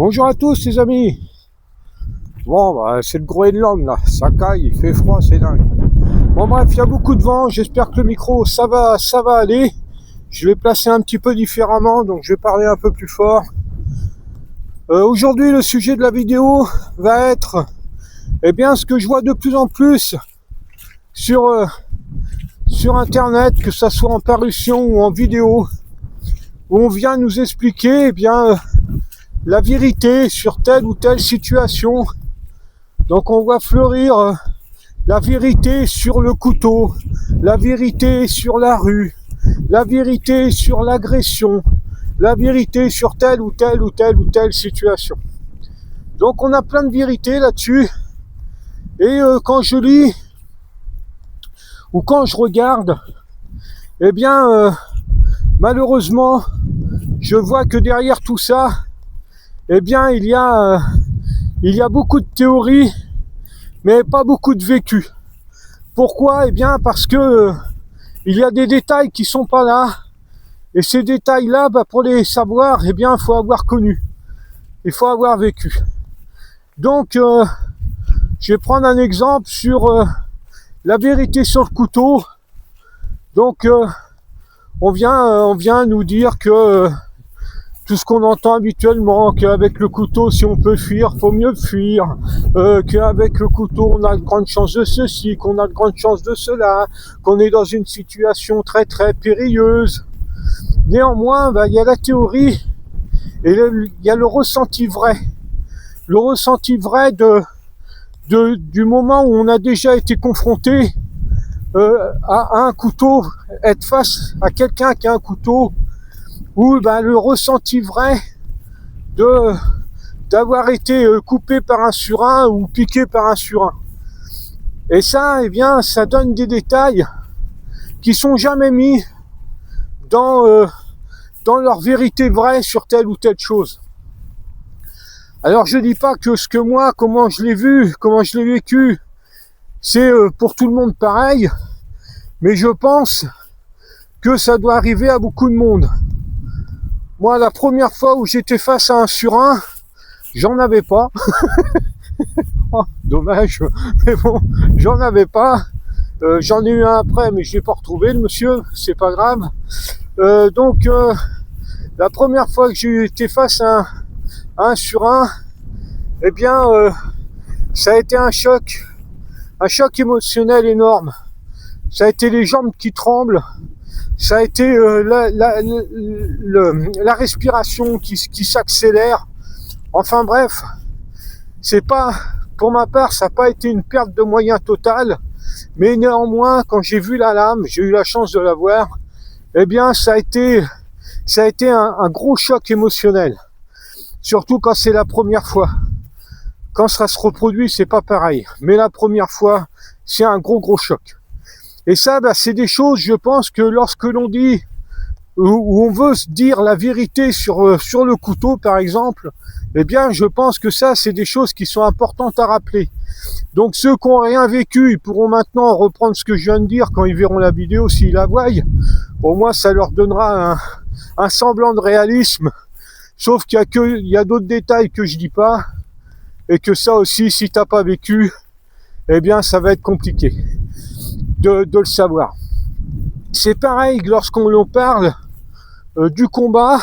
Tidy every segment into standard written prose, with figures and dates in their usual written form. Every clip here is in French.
Bonjour à tous les amis. Bon c'est le Groenland là, ça caille, il fait froid, c'est dingue. Bon bref, il y a beaucoup de vent, j'espère que le micro ça va aller. Je vais placer un petit peu différemment, donc je vais parler un peu plus fort. Aujourd'hui le sujet de la vidéo va être ce que je vois de plus en plus sur internet, que ça soit en parution ou en vidéo, où on vient nous expliquer la vérité sur telle ou telle situation. Donc on voit fleurir la vérité sur le couteau, la vérité sur la rue, la vérité sur l'agression, la vérité sur telle ou telle situation. Donc on a plein de vérités là-dessus. Et quand je lis ou quand je regarde, malheureusement, je vois que derrière tout ça, il y a beaucoup de théories, mais pas beaucoup de vécu. Pourquoi ? Parce que il y a des détails qui sont pas là, et ces détails-là, pour les savoir, il faut avoir connu, il faut avoir vécu. Donc, je vais prendre un exemple sur la vérité sur le couteau. Donc, on vient nous dire que tout ce qu'on entend habituellement, qu'avec le couteau, si on peut fuir, faut mieux fuir, qu'avec le couteau, on a de grandes chances de ceci, qu'on a de grandes chances de cela, qu'on est dans une situation très très périlleuse. Néanmoins, il y a la théorie et il y a le ressenti vrai. Le ressenti vrai du moment où on a déjà été confronté à un couteau, être face à quelqu'un qui a un couteau, ou le ressenti vrai d'avoir été coupé par un surin ou piqué par un surin. Et ça, ça donne des détails qui sont jamais mis dans leur vérité vraie sur telle ou telle chose. Alors je dis pas que comment je l'ai vu, comment je l'ai vécu, c'est pour tout le monde pareil, mais je pense que ça doit arriver à beaucoup de monde. Moi, la première fois où j'étais face à un surin, j'en avais pas. Oh, dommage, mais bon, j'en avais pas. J'en ai eu un après, mais je l'ai pas retrouvé, le monsieur, c'est pas grave. Donc, la première fois que j'ai été face à un surin, ça a été un choc émotionnel énorme. Ça a été les jambes qui tremblent. Ça a été la respiration qui s'accélère. Enfin bref, pour ma part, ça n'a pas été une perte de moyens totale, mais néanmoins, quand j'ai vu la lame, j'ai eu la chance de la voir, ça a été un gros choc émotionnel. Surtout quand c'est la première fois. Quand ça se reproduit, c'est pas pareil. Mais la première fois, c'est un gros choc. Et ça, c'est des choses, je pense, que lorsque l'on dit, où on veut se dire la vérité sur le couteau, par exemple, je pense que ça, c'est des choses qui sont importantes à rappeler. Donc ceux qui n'ont rien vécu, ils pourront maintenant reprendre ce que je viens de dire quand ils verront la vidéo, s'ils la voient. Au moins, ça leur donnera un semblant de réalisme. Sauf qu'il y a d'autres détails que je dis pas, et que ça aussi, si t'as pas vécu, ça va être compliqué de le savoir. C'est pareil lorsqu'on parle du combat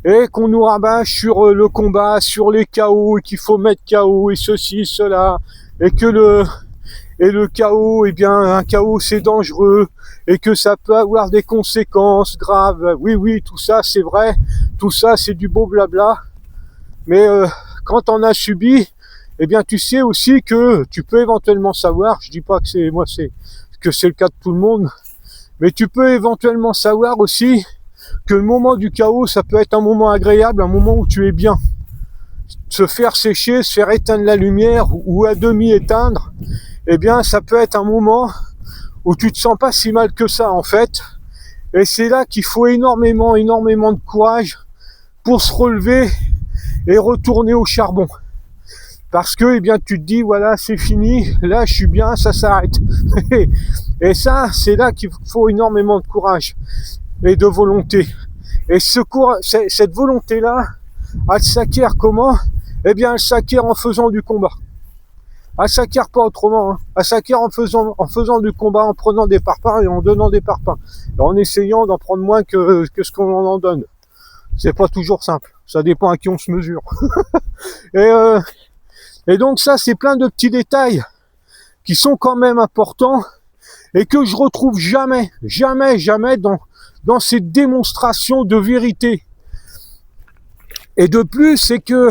et qu'on nous rabâche sur le combat, sur les KO, et qu'il faut mettre KO et ceci, cela, et que le KO, un KO c'est dangereux et que ça peut avoir des conséquences graves. Oui, tout ça c'est vrai, tout ça c'est du beau blabla, mais quand on a subi, tu sais aussi que tu peux éventuellement savoir, je dis pas que c'est le cas de tout le monde, mais tu peux éventuellement savoir aussi que le moment du chaos, ça peut être un moment agréable, un moment où tu es bien. Se faire sécher, se faire éteindre la lumière ou à demi éteindre, ça peut être un moment où tu te sens pas si mal que ça en fait. Et c'est là qu'il faut énormément de courage pour se relever et retourner au charbon. Parce que tu te dis voilà, c'est fini, là je suis bien, ça s'arrête. Et ça, c'est là qu'il faut énormément de courage et de volonté. Et cette volonté-là, Elle s'acquiert comment? Eh bien, elle s'acquiert en faisant du combat. Elle s'acquiert pas autrement. Hein. Elle s'acquiert en faisant du combat, en prenant des parpaings et en donnant des parpaings. Et en essayant d'en prendre moins que ce qu'on en donne. C'est pas toujours simple. Ça dépend à qui on se mesure. Et donc ça, c'est plein de petits détails qui sont quand même importants et que je retrouve jamais dans ces démonstrations de vérité. Et de plus, c'est que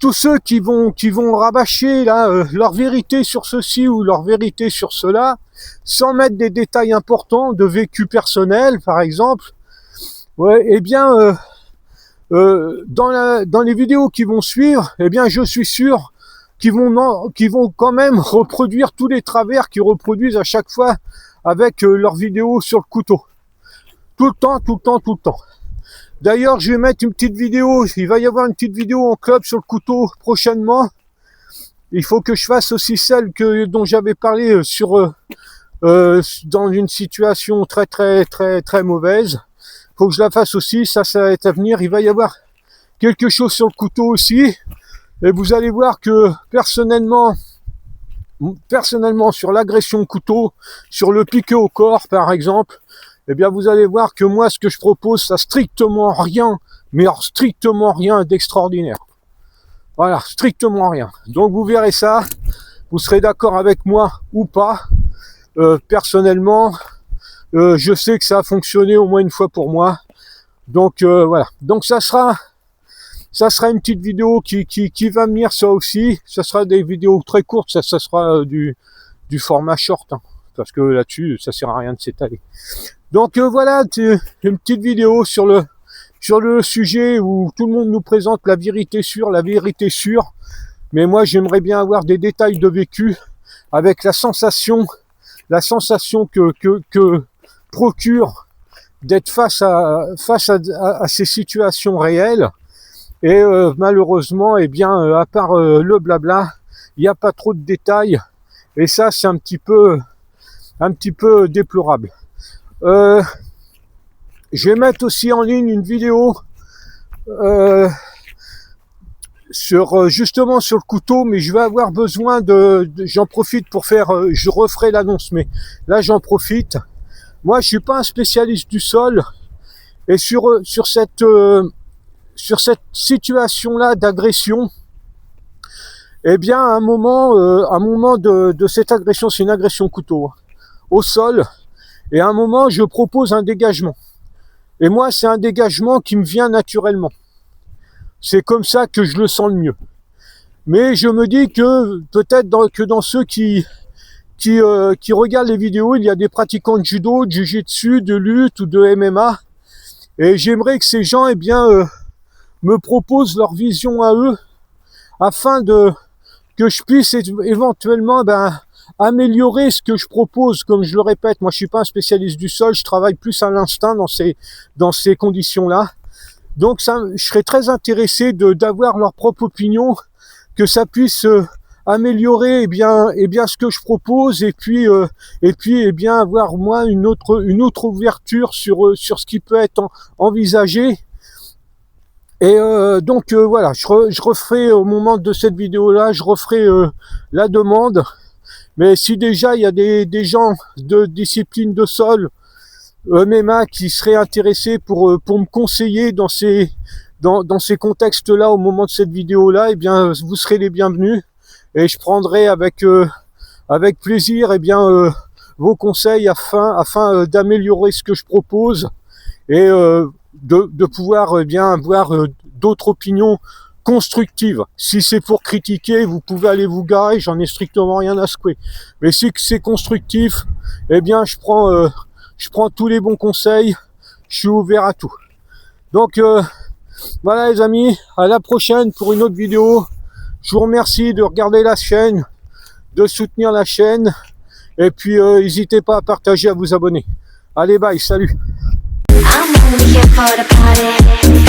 tous ceux qui vont rabâcher là leur vérité sur ceci ou leur vérité sur cela, sans mettre des détails importants de vécu personnel, par exemple, ouais, eh bien, dans les vidéos qui vont suivre, eh bien, je suis sûr qu'ils vont quand même reproduire tous les travers qu'ils reproduisent à chaque fois avec leurs vidéos sur le couteau. Tout le temps. D'ailleurs, je vais mettre une petite vidéo, il va y avoir une petite vidéo en club sur le couteau prochainement. Il faut que je fasse aussi celle dont j'avais parlé dans une situation très mauvaise. Faut que je la fasse aussi, ça va être à venir. Il va y avoir quelque chose sur le couteau aussi. Et vous allez voir que personnellement sur l'agression couteau, sur le piqué au corps par exemple, eh bien vous allez voir que moi ce que je propose, ça strictement rien, mais alors strictement rien d'extraordinaire. Voilà, strictement rien. Donc vous verrez ça, vous serez d'accord avec moi ou pas. Personnellement, je sais que ça a fonctionné au moins une fois pour moi. Donc voilà. Donc ça sera une petite vidéo qui va venir, ça aussi. Ça sera des vidéos très courtes, ça sera du format short, hein, parce que là-dessus, ça sert à rien de s'étaler. Donc voilà, une petite vidéo sur le sujet où tout le monde nous présente la vérité sûre. Mais moi, j'aimerais bien avoir des détails de vécu avec la sensation que procure d'être face à ces situations réelles. Et malheureusement, eh bien, à part le blabla, il n'y a pas trop de détails. Et ça, c'est un petit peu déplorable. Je vais mettre aussi en ligne une vidéo justement sur le couteau, mais je vais avoir besoin j'en profite pour faire, je referai l'annonce, mais là j'en profite. Moi, je suis pas un spécialiste du sol, et sur cette situation-là d'agression, eh bien, à un moment de cette agression, c'est une agression couteau au sol, et à un moment, je propose un dégagement. Et moi, c'est un dégagement qui me vient naturellement. C'est comme ça que je le sens le mieux. Mais je me dis que peut-être que dans ceux qui regardent les vidéos, il y a des pratiquants de judo, de jiu-jitsu, de lutte ou de MMA. Et j'aimerais que ces gens, eh bien, me proposent leur vision à eux, afin que je puisse éventuellement, améliorer ce que je propose. Comme je le répète, moi je suis pas un spécialiste du sol, je travaille plus à l'instinct dans ces conditions-là. Donc je serais très intéressé d'avoir leur propre opinion, que ça puisse améliorer eh bien ce que je propose, et puis eh bien avoir moi une autre ouverture sur ce qui peut être envisagé. Et donc voilà, je referai au moment de cette vidéo-là, je referai la demande. Mais si déjà il y a des gens de discipline de sol, MMA, qui seraient intéressés pour me conseiller dans ces contextes-là au moment de cette vidéo-là, eh bien vous serez les bienvenus, et je prendrai avec plaisir eh bien vos conseils afin d'améliorer ce que je propose, et de pouvoir eh bien avoir d'autres opinions constructive. Si c'est pour critiquer, vous pouvez aller vous garer, j'en ai strictement rien à secouer. Mais si c'est constructif, eh bien je prends tous les bons conseils, je suis ouvert à tout. Donc voilà les amis, à la prochaine pour une autre vidéo. Je vous remercie de regarder la chaîne, de soutenir la chaîne, et puis n'hésitez pas à partager, à vous abonner. Allez, bye, salut. I'm only here for the party.